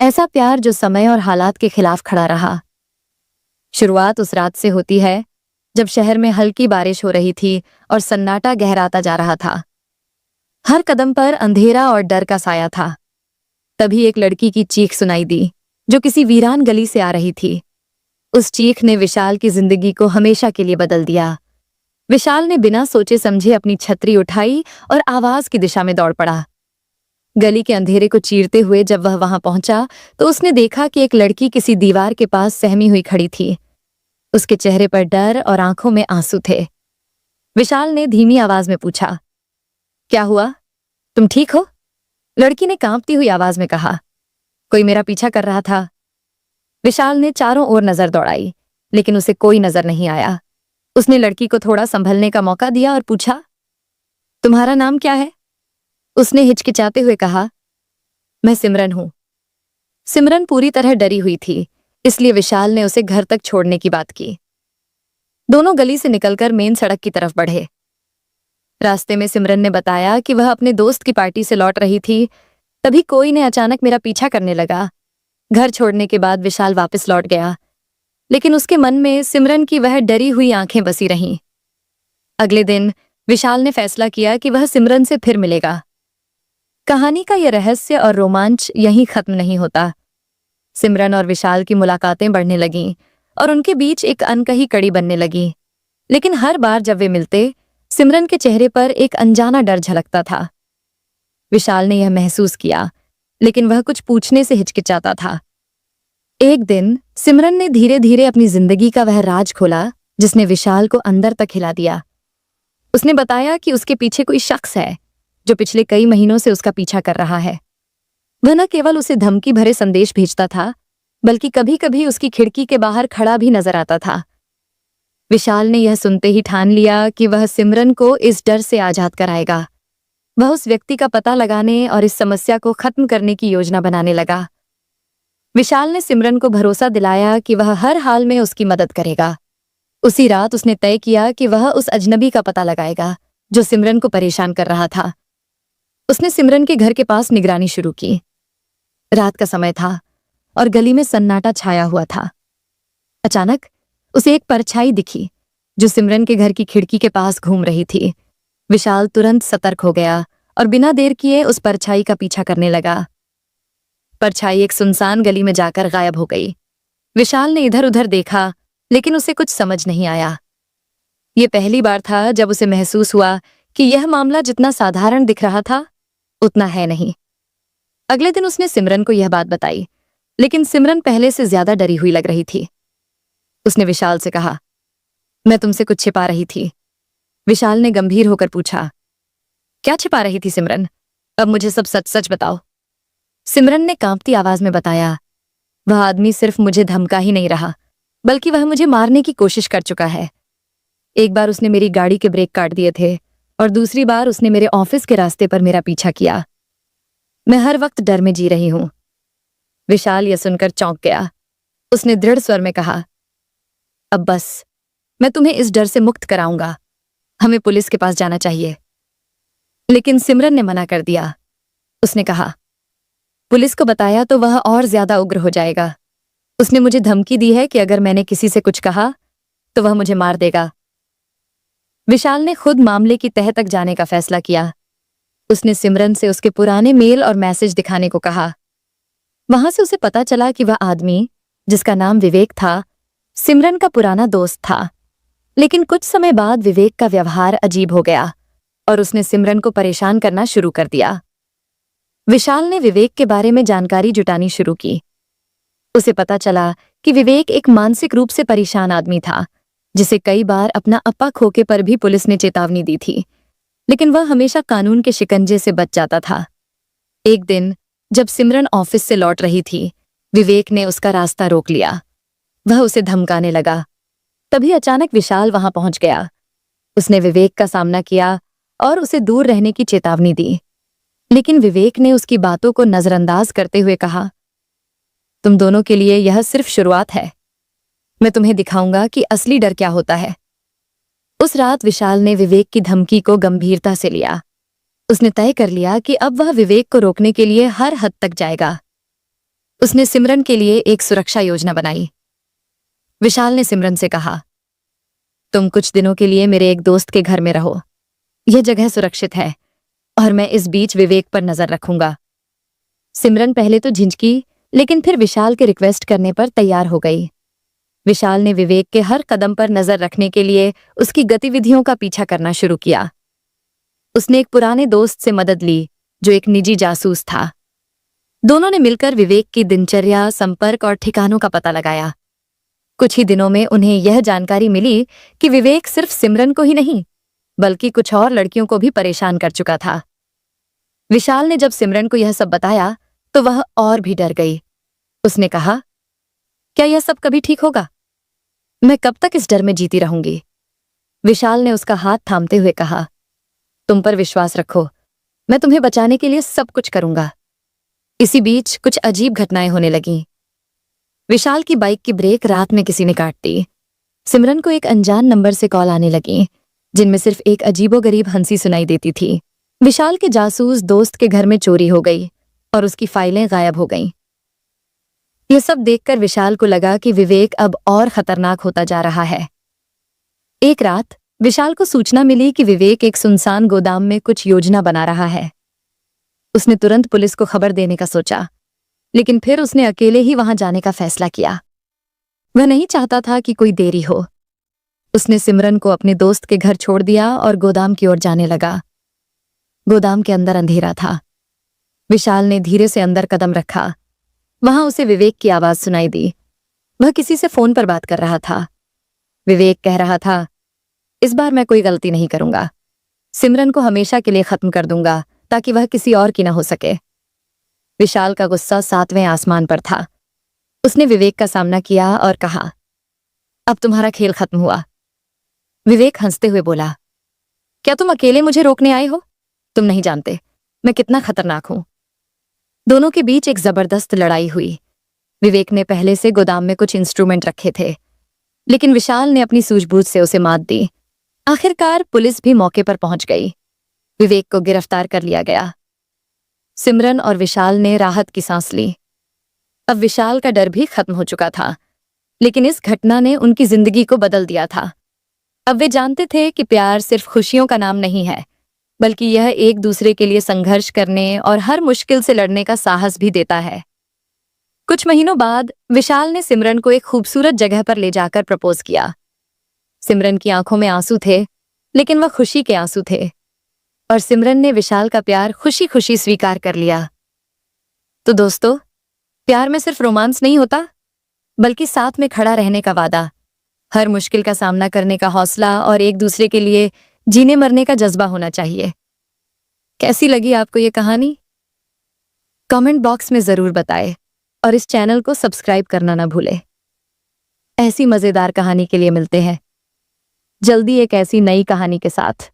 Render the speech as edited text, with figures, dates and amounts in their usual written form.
ऐसा प्यार जो समय और हालात के खिलाफ खड़ा रहा। शुरुआत उस रात से होती है जब शहर में हल्की बारिश हो रही थी और सन्नाटा गहराता जा रहा था। हर कदम पर अंधेरा और डर का साया था। तभी एक लड़की की चीख सुनाई दी जो किसी वीरान गली से आ रही थी। उस चीख ने विशाल की जिंदगी को हमेशा के लिए बदल दिया। विशाल ने बिना सोचे समझे अपनी छतरी उठाई और आवाज की दिशा में दौड़ पड़ा। गली के अंधेरे को चीरते हुए जब वह वहां पहुंचा तो उसने देखा कि एक लड़की किसी दीवार के पास सहमी हुई खड़ी थी। उसके चेहरे पर डर और आंखों में आंसू थे। विशाल ने धीमी आवाज में पूछा, क्या हुआ? तुम ठीक हो? लड़की ने कांपती हुई आवाज में कहा, कोई मेरा पीछा कर रहा था। विशाल ने चारों ओर नजर दौड़ाई, लेकिन उसे कोई नजर नहीं आया। उसने लड़की को थोड़ा संभलने का मौका दिया और पूछा, तुम्हारा नाम क्या है? उसने हिचकिचाते हुए कहा, मैं सिमरन हूं। सिमरन पूरी तरह डरी हुई थी, इसलिए विशाल ने उसे घर तक छोड़ने की बात की। दोनों गली से निकलकर मेन सड़क की तरफ बढ़े। रास्ते में सिमरन ने बताया कि वह अपने दोस्त की पार्टी से लौट रही थी, तभी कोई ने अचानक मेरा पीछा करने लगा। घर छोड़ने के बाद विशाल वापस लौट गया, लेकिन उसके मन में सिमरन की वह डरी हुई आंखें बसी रहीं। अगले दिन विशाल ने फैसला किया कि वह सिमरन से फिर मिलेगा। कहानी का यह रहस्य और रोमांच यहीं खत्म नहीं होता। सिमरन और विशाल की मुलाकातें बढ़ने लगीं और उनके बीच एक अनकही कड़ी बनने लगी। लेकिन हर बार जब वे मिलते, सिमरन के चेहरे पर एक अनजाना डर झलकता था। विशाल ने यह महसूस किया, लेकिन वह कुछ पूछने से हिचकिचाता था। एक दिन सिमरन ने धीरे धीरे अपनी जिंदगी का वह राज खोला जिसने विशाल को अंदर तक हिला दिया। उसने बताया कि उसके पीछे कोई शख्स है जो पिछले कई महीनों से उसका पीछा कर रहा है। वह न केवल उसे धमकी भरे संदेश भेजता था, बल्कि कभी कभी उसकी खिड़की के बाहर खड़ा भी नजर आता था। विशाल ने यह सुनते ही ठान लिया कि वह सिमरन को इस डर से आजाद कराएगा। वह उस व्यक्ति का पता लगाने और इस समस्या को खत्म करने की योजना बनाने लगा। विशाल ने सिमरन को भरोसा दिलाया कि वह हर हाल में उसकी मदद करेगा। उसी रात उसने तय किया कि वह उस अजनबी का पता लगाएगा जो सिमरन को परेशान कर रहा था। उसने सिमरन के घर के पास निगरानी शुरू की। रात का समय था और गली में सन्नाटा छाया हुआ था। अचानक उसे एक परछाई दिखी जो सिमरन के घर की खिड़की के पास घूम रही थी। विशाल तुरंत सतर्क हो गया और बिना देर किए उस परछाई का पीछा करने लगा। परछाई एक सुनसान गली में जाकर गायब हो गई। विशाल ने इधर उधर देखा, लेकिन उसे कुछ समझ नहीं आया। ये पहली बार था जब उसे महसूस हुआ कि यह मामला जितना साधारण दिख रहा था उतना है नहीं। अगले दिन उसने सिमरन को यह बात बताई, लेकिन सिमरन पहले से ज्यादा डरी हुई लग रही थी। उसने विशाल से कहा, मैं तुमसे कुछ छिपा रही थी। विशाल ने गंभीर होकर पूछा, क्या छिपा रही थी सिमरन? अब मुझे सब सच सच बताओ। सिमरन ने कांपती आवाज में बताया, वह आदमी सिर्फ मुझे धमका ही नहीं रहा, बल्कि वह मुझे मारने की कोशिश कर चुका है। एक बार उसने मेरी गाड़ी के ब्रेक काट दिए थे और दूसरी बार उसने मेरे ऑफिस के रास्ते पर मेरा पीछा किया। मैं हर वक्त डर में जी रही हूं। विशाल यह सुनकर चौंक गया। उसने दृढ़ स्वर में कहा, अब बस, मैं तुम्हें इस डर से मुक्त कराऊंगा। हमें पुलिस के पास जाना चाहिए। लेकिन सिमरन ने मना कर दिया। उसने कहा, पुलिस को बताया तो वह और ज्यादा उग्र हो जाएगा। उसने मुझे धमकी दी है कि अगर मैंने किसी से कुछ कहा तो वह मुझे मार देगा। विशाल ने खुद मामले की तह तक जाने का फैसला किया। उसने सिमरन से उसके पुराने मेल और मैसेज दिखाने को कहा। वहां से उसे पता चला कि वह आदमी, जिसका नाम विवेक था, सिमरन का पुराना दोस्त था। लेकिन कुछ समय बाद विवेक का व्यवहार अजीब हो गया और उसने सिमरन को परेशान करना शुरू कर दिया। विशाल ने विवेक के बारे में जानकारी जुटानी शुरू की। उसे पता चला कि विवेक एक मानसिक रूप से परेशान आदमी था, जिसे कई बार अपना अपा खोके पर भी पुलिस ने चेतावनी दी थी, लेकिन वह हमेशा कानून के शिकंजे से बच जाता था। एक दिन जब सिमरन ऑफिस से लौट रही थी, विवेक ने उसका रास्ता रोक लिया। वह उसे धमकाने लगा। तभी अचानक विशाल वहां पहुंच गया। उसने विवेक का सामना किया और उसे दूर रहने की चेतावनी दी, लेकिन विवेक ने उसकी बातों को नजरअंदाज करते हुए कहा, तुम दोनों के लिए यह सिर्फ शुरुआत है। मैं तुम्हें दिखाऊंगा कि असली डर क्या होता है। उस रात विशाल ने विवेक की धमकी को गंभीरता से लिया। उसने तय कर लिया कि अब वह विवेक को रोकने के लिए हर हद तक जाएगा। उसने सिमरन के लिए एक सुरक्षा योजना बनाई। विशाल ने सिमरन से कहा, तुम कुछ दिनों के लिए मेरे एक दोस्त के घर में रहो। यह जगह सुरक्षित है और मैं इस बीच विवेक पर नजर रखूंगा। सिमरन पहले तो झिझकी, लेकिन फिर विशाल के रिक्वेस्ट करने पर तैयार हो गई। विशाल ने विवेक के हर कदम पर नजर रखने के लिए उसकी गतिविधियों का पीछा करना शुरू किया। उसने एक पुराने दोस्त से मदद ली जो एक निजी जासूस था। दोनों ने मिलकर विवेक की दिनचर्या, संपर्क और ठिकानों का पता लगाया। कुछ ही दिनों में उन्हें यह जानकारी मिली कि विवेक सिर्फ सिमरन को ही नहीं बल्कि कुछ और लड़कियों को भी परेशान कर चुका था। विशाल ने जब सिमरन को यह सब बताया तो वह और भी डर गई। उसने कहा, क्या यह सब कभी ठीक होगा? मैं कब तक इस डर में जीती रहूंगी? विशाल ने उसका हाथ थामते हुए कहा, तुम पर विश्वास रखो, मैं तुम्हें बचाने के लिए सब कुछ करूंगा। इसी बीच कुछ अजीब घटनाएं होने लगीं। विशाल की बाइक की ब्रेक रात में किसी ने काट दी। सिमरन को एक अनजान नंबर से कॉल आने लगी, जिनमें सिर्फ एक अजीबोगरीब हंसी सुनाई देती थी। विशाल के जासूस दोस्त के घर में चोरी हो गई और उसकी फाइलें गायब हो गईं। यह सब देखकर विशाल को लगा कि विवेक अब और खतरनाक होता जा रहा है। एक रात विशाल को सूचना मिली कि विवेक एक सुनसान गोदाम में कुछ योजना बना रहा है। उसने तुरंत पुलिस को खबर देने का सोचा, लेकिन फिर उसने अकेले ही वहां जाने का फैसला किया। वह नहीं चाहता था कि कोई देरी हो। उसने सिमरन को अपने दोस्त के घर छोड़ दिया और गोदाम की ओर जाने लगा। गोदाम के अंदर अंधेरा था। विशाल ने धीरे से अंदर कदम रखा। वहां उसे विवेक की आवाज सुनाई दी। वह किसी से फोन पर बात कर रहा था। विवेक कह रहा था, इस बार मैं कोई गलती नहीं करूंगा। सिमरन को हमेशा के लिए खत्म कर दूंगा ताकि वह किसी और की न हो सके। विशाल का गुस्सा 7वें आसमान पर था। उसने विवेक का सामना किया और कहा, अब तुम्हारा खेल खत्म हुआ। विवेक हंसते हुए बोला, क्या तुम अकेले मुझे रोकने आए हो? तुम नहीं जानते मैं कितना खतरनाक हूं। दोनों के बीच एक जबरदस्त लड़ाई हुई। विवेक ने पहले से गोदाम में कुछ इंस्ट्रूमेंट रखे थे, लेकिन विशाल ने अपनी सूझबूझ से उसे मात दी। आखिरकार पुलिस भी मौके पर पहुंच गई। विवेक को गिरफ्तार कर लिया गया। सिमरन और विशाल ने राहत की सांस ली। अब विशाल का डर भी खत्म हो चुका था, लेकिन इस घटना ने उनकी जिंदगी को बदल दिया था। अब वे जानते थे कि प्यार सिर्फ खुशियों का नाम नहीं है, बल्कि यह एक दूसरे के लिए संघर्ष करने और हर मुश्किल से लड़ने का साहस भी देता है। कुछ महीनों बाद विशाल ने सिमरन को एक खूबसूरत जगह पर ले जाकर प्रपोज किया। सिमरन की आंखों में आंसू थे, लेकिन वह खुशी के आंसू थे, और सिमरन ने विशाल का प्यार खुशी खुशी स्वीकार कर लिया। तो दोस्तों, प्यार में सिर्फ रोमांस नहीं होता, बल्कि साथ में खड़ा रहने का वादा, हर मुश्किल का सामना करने का हौसला और एक दूसरे के लिए जीने मरने का जज्बा होना चाहिए। कैसी लगी आपको ये कहानी? कमेंट बॉक्स में जरूर बताएं और इस चैनल को सब्सक्राइब करना ना भूलें। ऐसी मजेदार कहानी के लिए मिलते हैं जल्दी एक ऐसी नई कहानी के साथ।